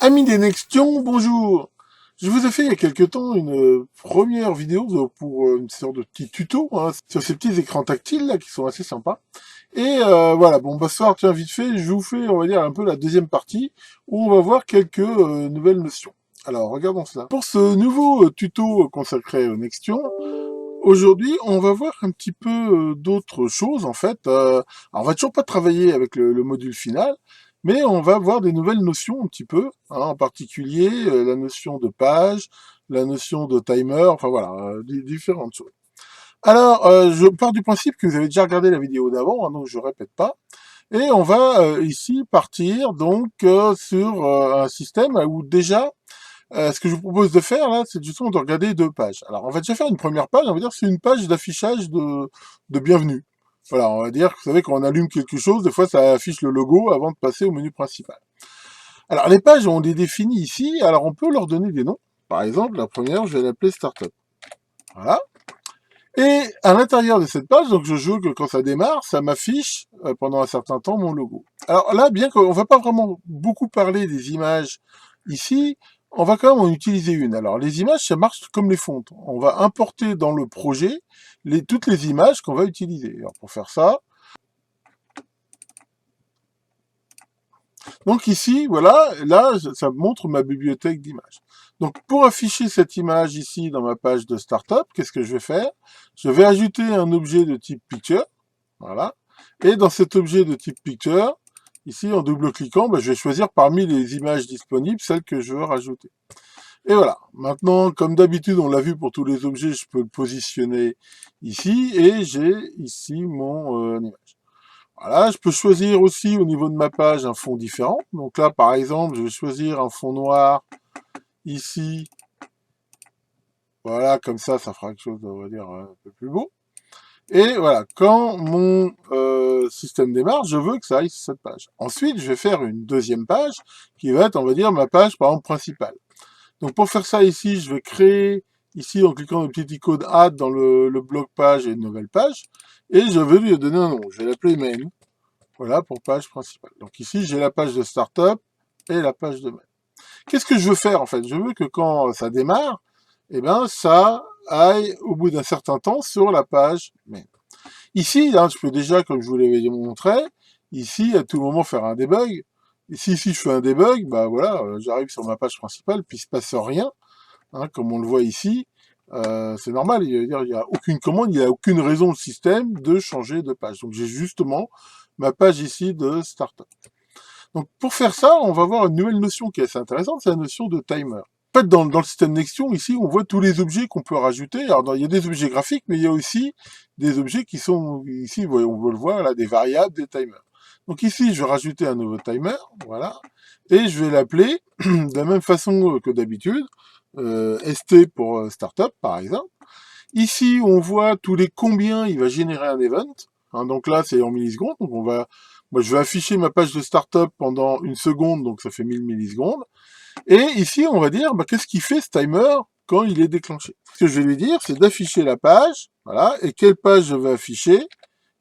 Amis des Nextions, bonjour. Je vous ai fait il y a quelque temps une première vidéo pour une sorte de petit tuto sur ces petits écrans tactiles là qui sont assez sympas. Et voilà, bon bah ce soir, tiens, vite fait, je vous fais, on va dire, un peu la deuxième partie où on va voir quelques nouvelles notions. Alors, regardons cela. Pour ce nouveau tuto consacré aux Nextions, aujourd'hui, on va voir un petit peu d'autres choses en fait. Alors, on va toujours pas travailler avec le module final, mais on va voir des nouvelles notions un petit peu, en particulier la notion de page, la notion de timer, enfin voilà, différentes choses. Alors, je pars du principe que vous avez déjà regardé la vidéo d'avant, donc je répète pas. Et on va ici partir donc sur un système où déjà ce que je vous propose de faire là, c'est justement de regarder deux pages. Alors, on va déjà faire une première page. On va dire que c'est une page d'affichage de bienvenue. Voilà, on va dire que vous savez quand on allume quelque chose, des fois ça affiche le logo avant de passer au menu principal. Alors, les pages, on les définit ici. Alors, on peut leur donner des noms. Par exemple, la première, je vais l'appeler Startup. Voilà. Et à l'intérieur de cette page, donc je joue que quand ça démarre, ça m'affiche pendant un certain temps mon logo. Alors là, bien qu'on va pas vraiment beaucoup parler des images ici, on va quand même en utiliser une. Alors les images, ça marche comme les fontes. On va importer dans le projet toutes les images qu'on va utiliser. Alors pour faire ça, donc ici, voilà, là, ça montre ma bibliothèque d'images. Donc pour afficher cette image ici dans ma page de startup, qu'est-ce que je vais faire? Je vais ajouter un objet de type picture, voilà. Et dans cet objet de type picture, ici en double-cliquant, je vais choisir parmi les images disponibles celle que je veux rajouter. Et voilà. Maintenant, comme d'habitude, on l'a vu pour tous les objets, je peux le positionner ici et j'ai ici mon image. Voilà, je peux choisir aussi au niveau de ma page un fond différent. Donc là, par exemple, je vais choisir un fond noir ici. Voilà, comme ça fera quelque chose, on va dire, un peu plus beau. Et voilà, quand mon système démarre, je veux que ça aille sur cette page. Ensuite, je vais faire une deuxième page qui va être, on va dire, ma page, par exemple, principale. Donc pour faire ça ici, je vais créer, ici, en cliquant le petit icône Add dans le bloc page et une nouvelle page. Et je vais lui donner un nom. Je vais l'appeler Main. Voilà, pour page principale. Donc ici, j'ai la page de Startup et la page de Main. Qu'est-ce que je veux faire, en fait? Je veux que quand ça démarre, eh ben, ça aille, au bout d'un certain temps, sur la page Main. Ici, hein, je peux déjà, comme je vous l'avais montré, ici, à tout moment, faire un debug. Ici, si je fais un debug, bah voilà, j'arrive sur ma page principale, puis il se passe rien, hein, comme on le voit ici. C'est normal, il n'y a aucune commande, il n'y a aucune raison au système de changer de page. Donc j'ai justement ma page ici de startup. Donc pour faire ça, on va voir une nouvelle notion qui est assez intéressante, c'est la notion de timer. En fait, dans le système Nextion, ici, on voit tous les objets qu'on peut rajouter. Alors, il y a des objets graphiques, mais il y a aussi des objets qui sont, ici, on veut le voir, là, des variables, des timers. Donc ici, je vais rajouter un nouveau timer, voilà, et je vais l'appeler de la même façon que d'habitude, ST pour startup, par exemple. Ici, on voit tous les combien il va générer un event. Hein, donc là, c'est en millisecondes. Donc moi, je vais afficher ma page de startup pendant une seconde, donc ça fait 1000 millisecondes. Et ici, on va dire, qu'est-ce qu'il fait ce timer quand il est déclenché? Ce que je vais lui dire, c'est d'afficher la page, voilà, et quelle page je vais afficher?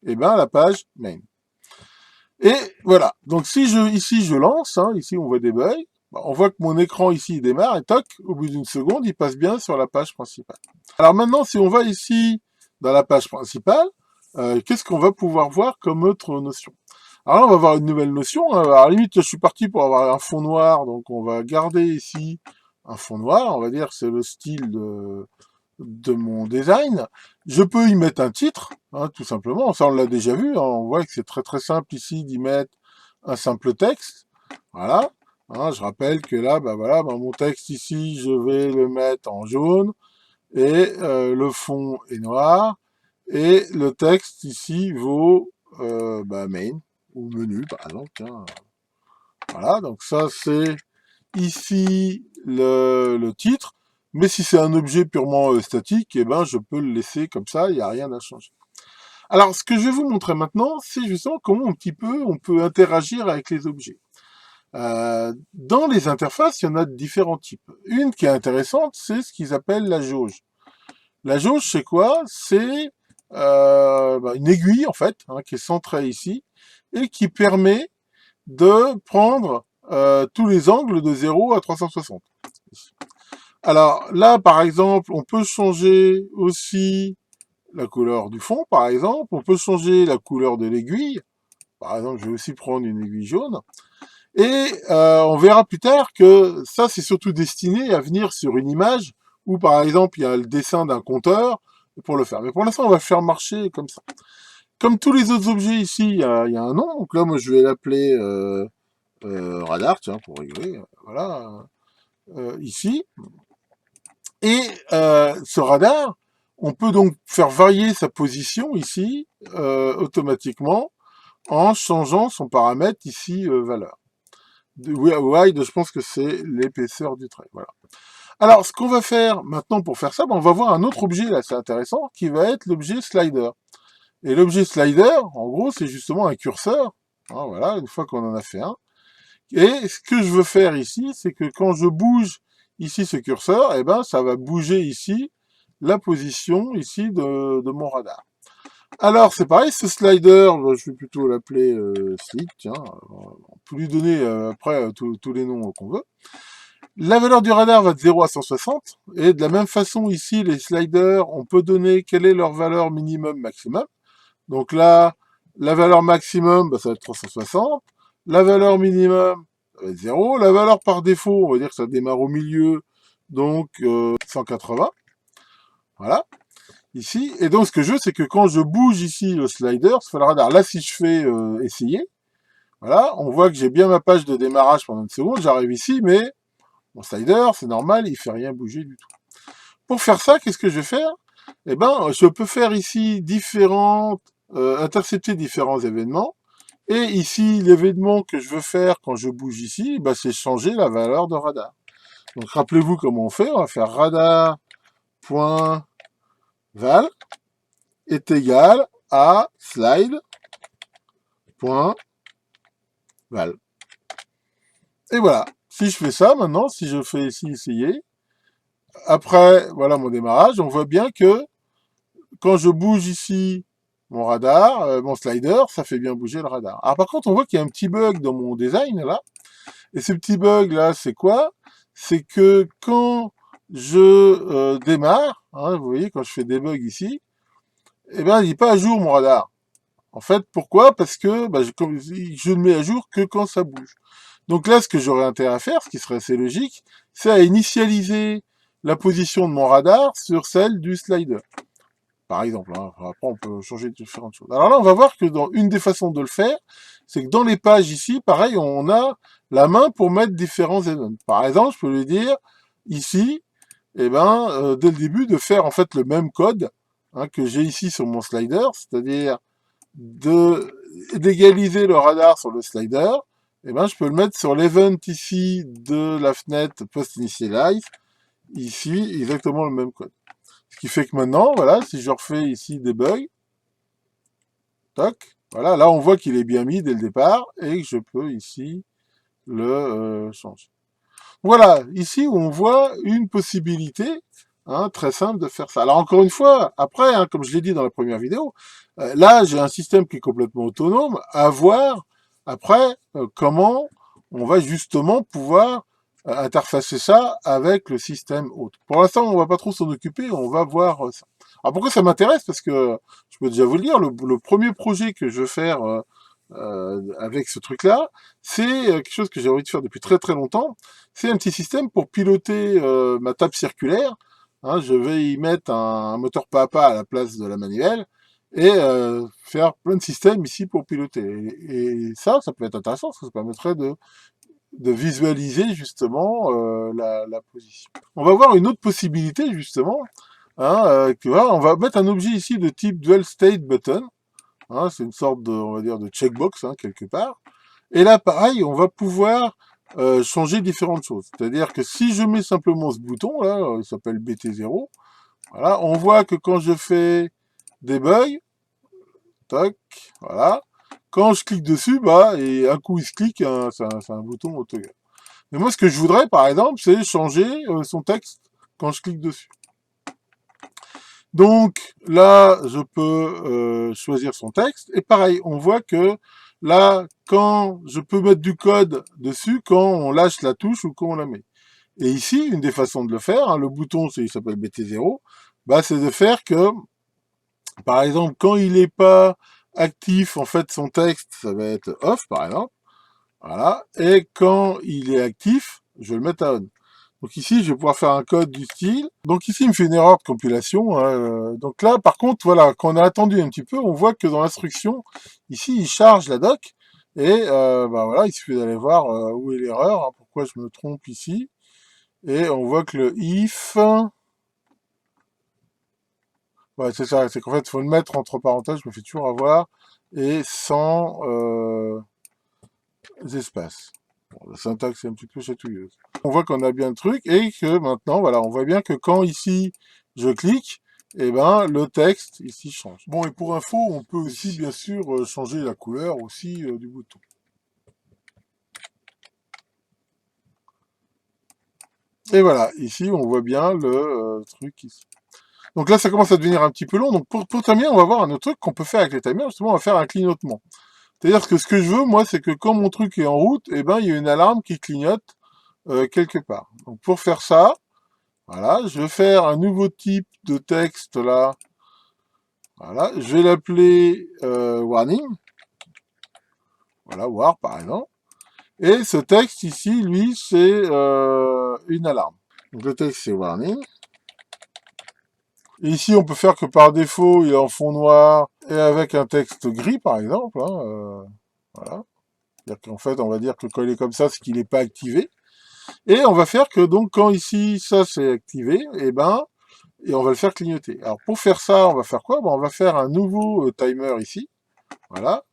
Eh ben, la page main. Et voilà. Donc ici, je lance, hein, ici, on voit des bugs. On voit que mon écran ici, il démarre, et toc, au bout d'une seconde, il passe bien sur la page principale. Alors maintenant, si on va ici, dans la page principale, qu'est-ce qu'on va pouvoir voir comme autre notion? Alors là, on va avoir une nouvelle notion. Hein. Alors, à la limite, je suis parti pour avoir un fond noir, donc on va garder ici un fond noir. On va dire que c'est le style de mon design. Je peux y mettre un titre, hein, tout simplement. Ça, on l'a déjà vu. Hein. On voit que c'est très très simple ici d'y mettre un simple texte. Voilà. Hein, je rappelle que là, voilà, mon texte ici, je vais le mettre en jaune et le fond est noir et le texte ici vaut main ou menu par exemple. Tiens. Voilà, donc ça c'est ici le titre. Mais si c'est un objet purement statique, eh ben je peux le laisser comme ça, il n'y a rien à changer. Alors ce que je vais vous montrer maintenant, c'est justement comment un petit peu on peut interagir avec les objets. Dans les interfaces, il y en a de différents types. Une qui est intéressante, c'est ce qu'ils appellent la jauge. La jauge, c'est quoi? C'est une aiguille, en fait, hein, qui est centrée ici, et qui permet de prendre tous les angles de 0 à 360. Alors là, par exemple, on peut changer aussi la couleur du fond, par exemple. On peut changer la couleur de l'aiguille. Par exemple, je vais aussi prendre une aiguille jaune. Et on verra plus tard que ça, c'est surtout destiné à venir sur une image où, par exemple, il y a le dessin d'un compteur pour le faire. Mais pour l'instant, on va faire marcher comme ça. Comme tous les autres objets ici, il y a un nom. Donc là, moi, je vais l'appeler radar, tiens, pour rigoler. Voilà, ici. Et ce radar, on peut donc faire varier sa position ici automatiquement en changeant son paramètre ici valeur. Wide, je pense que c'est l'épaisseur du trait. Voilà. Alors, ce qu'on va faire maintenant pour faire ça, ben, on va voir un autre objet là, c'est intéressant, qui va être l'objet slider. Et l'objet slider, en gros, c'est justement un curseur. Hein, voilà, une fois qu'on en a fait un. Et ce que je veux faire ici, c'est que quand je bouge ici ce curseur, eh ben, ça va bouger ici la position ici de mon radar. Alors, c'est pareil, ce slider, je vais plutôt l'appeler slide, tiens, on peut lui donner après tous les noms qu'on veut. La valeur du radar va de 0 à 160, et de la même façon ici, les sliders, on peut donner quelle est leur valeur minimum maximum. Donc là, la valeur maximum, bah, ça va être 360, la valeur minimum, ça va être 0, la valeur par défaut, on va dire que ça démarre au milieu, donc 180, voilà. Ici. Et donc, ce que je veux, c'est que quand je bouge ici le slider, ça fait le radar. Là, si je fais essayer, voilà, on voit que j'ai bien ma page de démarrage pendant une seconde. J'arrive ici, mais mon slider, c'est normal, il fait rien bouger du tout. Pour faire ça, qu'est-ce que je vais faire? Eh ben, je peux faire ici intercepter différents événements. Et ici, l'événement que je veux faire quand je bouge ici, ben, c'est changer la valeur de radar. Donc, rappelez-vous comment on fait. On va faire radar.val est égal à slide.val. Et voilà. Si je fais ça maintenant, si je fais ici essayer, après, voilà mon démarrage, on voit bien que quand je bouge ici mon radar, mon slider, ça fait bien bouger le radar. Alors par contre, on voit qu'il y a un petit bug dans mon design là. Et ce petit bug là, c'est quoi? C'est que quand je démarre, hein, vous voyez, quand je fais debug ici, eh ben, il n'est pas à jour mon radar. En fait, pourquoi? Parce que bah, je ne mets à jour que quand ça bouge. Donc là, ce que j'aurais intérêt à faire, ce qui serait assez logique, c'est à initialiser la position de mon radar sur celle du slider. Par exemple, hein. Après on peut changer différentes choses. Alors là, on va voir que dans une des façons de le faire, c'est que dans les pages ici, pareil, on a la main pour mettre différents événements. Par exemple, je peux lui dire ici, eh ben, dès le début, de faire en fait le même code hein, que j'ai ici sur mon slider, c'est-à-dire d'égaliser le radar sur le slider, eh ben, je peux le mettre sur l'event ici de la fenêtre post-initialize, ici, exactement le même code. Ce qui fait que maintenant, voilà, si je refais ici debug, toc, voilà, là on voit qu'il est bien mis dès le départ et que je peux ici le changer. Voilà, ici où on voit une possibilité hein, très simple de faire ça. Alors encore une fois, après, hein, comme je l'ai dit dans la première vidéo, là j'ai un système qui est complètement autonome, à voir après comment on va justement pouvoir interfacer ça avec le système autre. Pour l'instant, on va pas trop s'en occuper, on va voir ça. Alors pourquoi ça m'intéresse? Parce que, je peux déjà vous le dire, le premier projet que je veux faire avec ce truc-là, c'est quelque chose que j'ai envie de faire depuis très très longtemps. C'est un petit système pour piloter ma table circulaire. Hein, je vais y mettre un moteur pas à pas à la place de la manuelle et faire plein de systèmes ici pour piloter. Et ça peut être intéressant parce que ça permettrait de visualiser justement la position. On va voir une autre possibilité justement. Hein, voilà, on va mettre un objet ici de type dual state button. Hein, c'est une sorte de, on va dire, de checkbox hein, quelque part. Et là, pareil, on va pouvoir changer différentes choses. C'est-à-dire que si je mets simplement ce bouton là, il s'appelle BT0. Voilà, on voit que quand je fais debug, tac, voilà. Quand je clique dessus, bah, et un coup il se clique, hein, c'est un bouton autogame. Mais moi, ce que je voudrais, par exemple, c'est changer son texte quand je clique dessus. Donc là, je peux choisir son texte. Et pareil, on voit que là, quand je peux mettre du code dessus, quand on lâche la touche ou quand on la met. Et ici, une des façons de le faire, hein, le bouton, il s'appelle BT0, bah, c'est de faire que, par exemple, quand il n'est pas actif, en fait, son texte, ça va être off, par exemple. Voilà. Et quand il est actif, je vais le mettre à on. Donc ici, je vais pouvoir faire un code du style. Donc ici, il me fait une erreur de compilation, hein. Donc là, par contre, voilà, quand on a attendu un petit peu, on voit que dans l'instruction, ici, il charge la doc. Et bah voilà, il suffit d'aller voir où est l'erreur, hein, pourquoi je me trompe ici. Et on voit que le if, ouais, c'est ça, c'est qu'en fait, il faut le mettre entre parenthèses, je me fais toujours avoir, et sans espaces. Bon, la syntaxe est un petit peu chatouilleuse. On voit qu'on a bien le truc, et que maintenant, voilà, on voit bien que quand ici, je clique, et ben, le texte, ici, change. Bon, et pour info, on peut aussi, bien sûr, changer la couleur aussi du bouton. Et voilà, ici, on voit bien le truc ici. Donc là, ça commence à devenir un petit peu long. Donc pour terminer, on va voir un autre truc qu'on peut faire avec les timers. Justement, on va faire un clignotement. C'est-à-dire que ce que je veux, moi, c'est que quand mon truc est en route, eh ben, il y a une alarme qui clignote quelque part. Donc pour faire ça, voilà, je vais faire un nouveau type de texte là. Voilà, je vais l'appeler warning. Voilà, war par exemple. Et ce texte ici, lui, c'est une alarme. Donc le texte c'est warning. Et ici, on peut faire que par défaut, il est en fond noir et avec un texte gris, par exemple. Hein, voilà. C'est-à-dire qu'en fait, on va dire que quand il est comme ça, c'est qu'il n'est pas activé. Et on va faire que donc quand ici, ça c'est activé, et on va le faire clignoter. Alors pour faire ça, on va faire quoi? On va faire un nouveau timer ici. Voilà.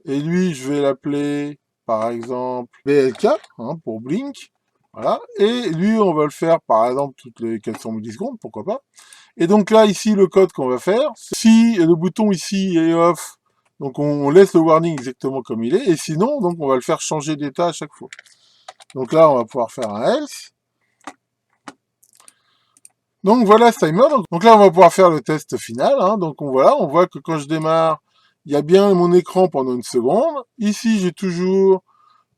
Et lui, je vais l'appeler, par exemple, BLK, hein, pour Blink. Voilà. Et lui, on va le faire, par exemple, toutes les 400 millisecondes, pourquoi pas. Et donc là, ici, le code qu'on va faire, si le bouton ici est off, donc on laisse le warning exactement comme il est, et sinon, donc on va le faire changer d'état à chaque fois. Donc là, on va pouvoir faire un else. Donc voilà ce timer. Donc là, on va pouvoir faire le test final. Hein. Donc on voit que quand je démarre, il y a bien mon écran pendant une seconde. Ici, j'ai toujours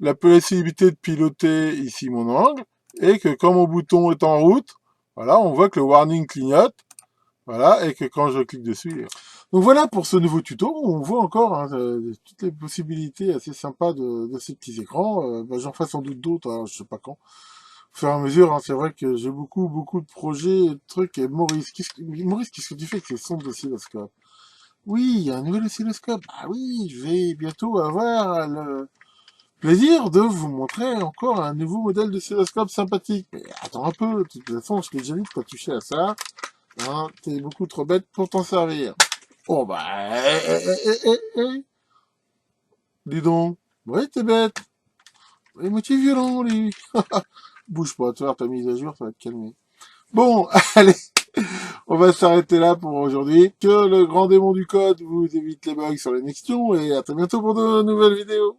la possibilité de piloter ici mon angle, et que quand mon bouton est en route, voilà, on voit que le warning clignote. Voilà, et que quand je clique dessus. Donc voilà pour ce nouveau tuto, on voit encore hein, toutes les possibilités assez sympas de ces petits écrans. J'en ferai sans doute d'autres, hein, je sais pas quand. Au fur et à mesure, hein, c'est vrai que j'ai beaucoup de projets, de trucs. Et Maurice, qu'est-ce que tu fais avec ces sons d'oscilloscope? Oui, il y a un nouvel oscilloscope. Ah oui, je vais bientôt avoir le plaisir de vous montrer encore un nouveau modèle d'oscilloscope sympathique. Mais attends un peu, de toute façon, je t'ai déjà dit de pas toucher à ça. Hein, t'es beaucoup trop bête pour t'en servir. Oh bah, dis donc. Oui, t'es bête. Et moitié violent, lui. Bouge pas, tu vois, ta mise à jour, ça va te calmer. Bon, allez, on va s'arrêter là pour aujourd'hui. Que le grand démon du code vous évite les bugs sur les Nextions et à très bientôt pour de nouvelles vidéos.